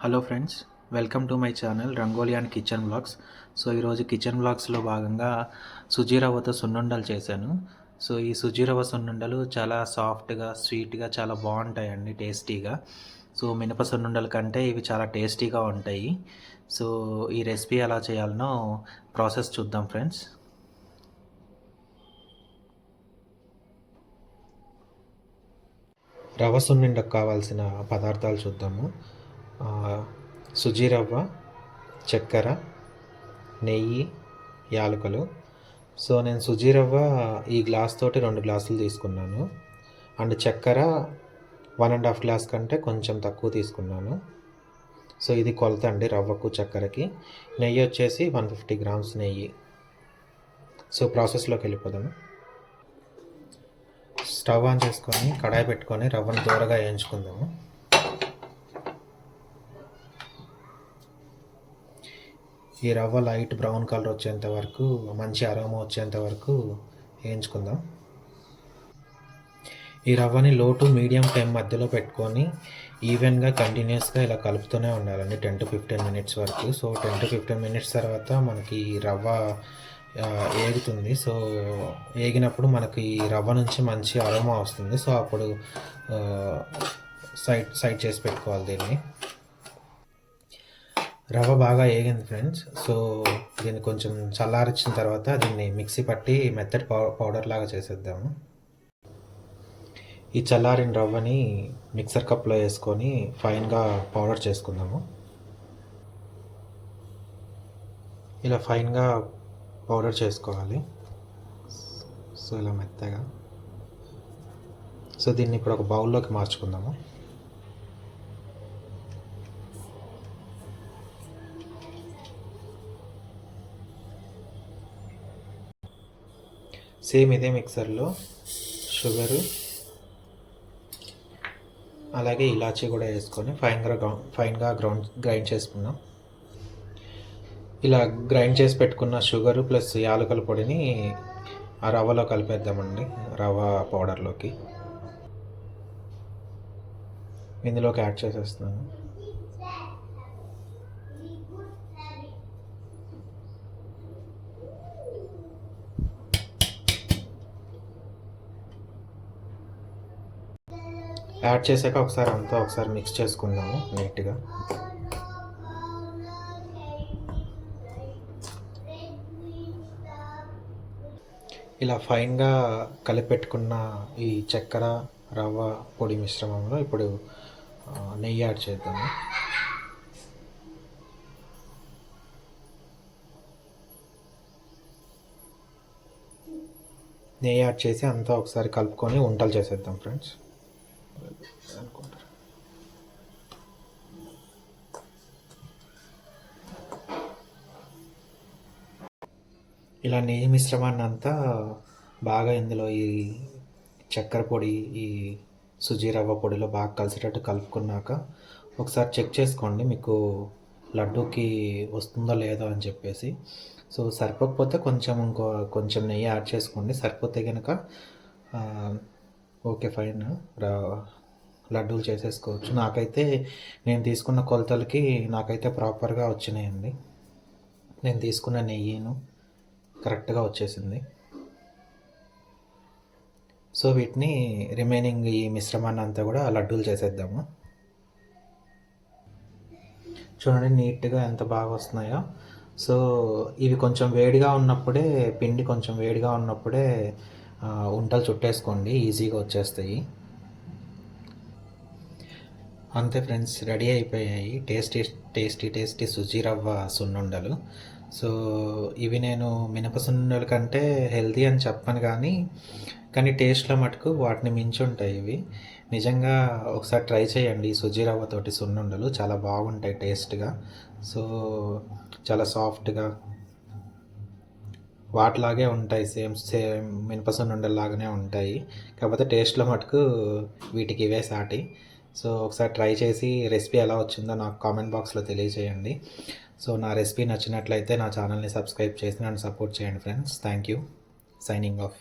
Hello friends, welcome to my channel rangoli and kitchen blogs. So ఈరోజు kitchen బ్లాగ్స్లో భాగంగా సుజీ రవ్వతో సున్నుండలు చేశాను. సో ఈ సుజీ రవ్వ సున్నుండలు చాలా సాఫ్ట్గా, స్వీట్గా చాలా బాగుంటాయండి, టేస్టీగా. సో మినప సున్నుండల కంటే ఇవి చాలా టేస్టీగా ఉంటాయి. సో ఈ రెసిపీ ఎలా చేయాలనో ప్రాసెస్ చూద్దాం ఫ్రెండ్స్. రవ్వ సున్నుండకు కావాల్సిన పదార్థాలు చూద్దాము. సుజీ రవ్వ, చక్కెర, నెయ్యి, యాలకులు. సో నేను సుజీ రవ్వ ఈ గ్లాస్ తోటి 2 గ్లాసులు తీసుకున్నాను. అండ్ చక్కెర 1.5 గ్లాస్ కంటే కొంచెం తక్కువ తీసుకున్నాను. సో ఇది కొలత అండి రవ్వకు చక్కెరకి. నెయ్యి వచ్చేసి 150 గ్రామ్స్ నెయ్యి. సో ప్రాసెస్లోకి వెళ్ళిపోదాము. స్టవ్ ఆన్ చేసుకొని కడాయి పెట్టుకొని రవ్వను దూరగా వేయించుకుందాము. ఈ రవ్వ లైట్ బ్రౌన్ కలర్ వచ్చేంత వరకు, మంచి అరోమా వచ్చేంత వరకు వేయించుకుందాం. ఈ రవ్వని లో టు మీడియం ఫ్లేమ్ మధ్యలో పెట్టుకొని ఈవెన్గా కంటిన్యూస్గా ఇలా కలుపుతూనే ఉండాలండి 10 to 15 మినిట్స్ వరకు. సో 10 to 15 మినిట్స్ తర్వాత మనకి రవ్వ ఏగుతుంది. సో ఏగినప్పుడు మనకి రవ్వ నుంచి మంచి అరోమా వస్తుంది. సో అప్పుడు సైడ్ చేసి పెట్టుకోవాలి దీన్ని. రవ్వ బాగా వేగింది ఫ్రెండ్స్. సో దీన్ని కొంచెం చల్లారించిన తర్వాత దీన్ని మిక్సీ పట్టి మెత్తటి పౌడర్ లాగా చేసేద్దాము. ఈ చల్లారిన రవ్వని మిక్సర్ కప్లో వేసుకొని ఫైన్గా పౌడర్ చేసుకుందాము. ఇలా ఫైన్గా పౌడర్ చేసుకోవాలి. సో ఇలా మెత్తగా. సో దీన్ని ఇప్పుడు ఒక బౌల్లోకి మార్చుకుందాము. సేమ్ ఇదే మిక్సర్లో షుగరు అలాగే ఇలాచీ కూడా వేసుకొని ఫైన్గా గ్రైండ్ చేసుకుందాం. ఇలా గ్రైండ్ చేసి పెట్టుకున్న షుగరు ప్లస్ యాలకుల పొడిని ఆ రవ్వలో కలిపేద్దామండి. రవ్వ పౌడర్లోకి ఇందులోకి యాడ్ చేసేస్తున్నాను. యాడ్ చేశాక ఒకసారి మిక్స్ చేసుకుందాము నీట్గా. ఇలా ఫైన్గా కలిపెట్టుకున్న ఈ చక్కెర రవ్వ పొడి మిశ్రమంలో ఇప్పుడు నెయ్యి యాడ్ చేద్దాము. నెయ్యి యాడ్ చేసి అంతా ఒకసారి కలుపుకొని వంటలు చేసేద్దాం ఫ్రెండ్స్. అనుకుంటారు ఇలా నెయ్యి మిశ్రమాన్ని అంతా బాగా ఇందులో ఈ చక్కెర పొడి, ఈ సుజీ రవ్వ పొడిలో బాగా కలిసేటట్టు కలుపుకున్నాక ఒకసారి చెక్ చేసుకోండి మీకు లడ్డూకి వస్తుందో లేదో అని చెప్పేసి. సో సరిపోకపోతే కొంచెం నెయ్యి యాడ్ చేసుకోండి. సరిపోతే కనుక ఓకే ఫైన్, లడ్డూలు చేసేసుకోవచ్చు. నేను తీసుకున్న కొలతలకి నాకైతే ప్రాపర్గా వచ్చినాయండి. నేను తీసుకున్న నెయ్యిను కరెక్ట్గా వచ్చేసింది. సో వీటిని రిమైనింగ్ ఈ మిశ్రమాన్ని అంతా కూడా లడ్డూలు చేసేద్దాము. చూడండి నీట్గా ఎంత బాగా వస్తున్నాయో. సో ఇవి కొంచెం వేడిగా ఉన్నప్పుడే, పిండి కొంచెం వేడిగా ఉన్నప్పుడే ఉంటలు చుట్టేసుకోండి, ఈజీగా వచ్చేస్తాయి. అంతే ఫ్రెండ్స్, రెడీ అయిపోయాయి టేస్టీ సుజీ రవ్వ సున్నుండలు. సో ఇవి నేను మినప సున్నుండల కంటే హెల్తీ అని చెప్పను, కానీ టేస్ట్లో మటుకు వాటిని మించి ఉంటాయి ఇవి. నిజంగా ఒకసారి ట్రై చేయండి. సుజీ రవ్వతోటి సున్నుండలు చాలా బాగుంటాయి టేస్ట్గా. సో చాలా సాఫ్ట్గా వాటిలాగే ఉంటాయి, సేమ్ మినప సున్నుండల్లాగానే ఉంటాయి. కాకపోతే టేస్ట్లో మటుకు వీటికి ఇవే సాటి. సో ఒకసారి ట్రై చేసి రెసిపీ ఎలా వచ్చిందో నాకు కామెంట్ బాక్స్లో తెలియజేయండి. సో నా రెసిపీ నచ్చినట్లయితే నా ఛానల్ని సబ్స్క్రైబ్ చేసి నన్ను సపోర్ట్ చేయండి friends. Thank you. Signing off.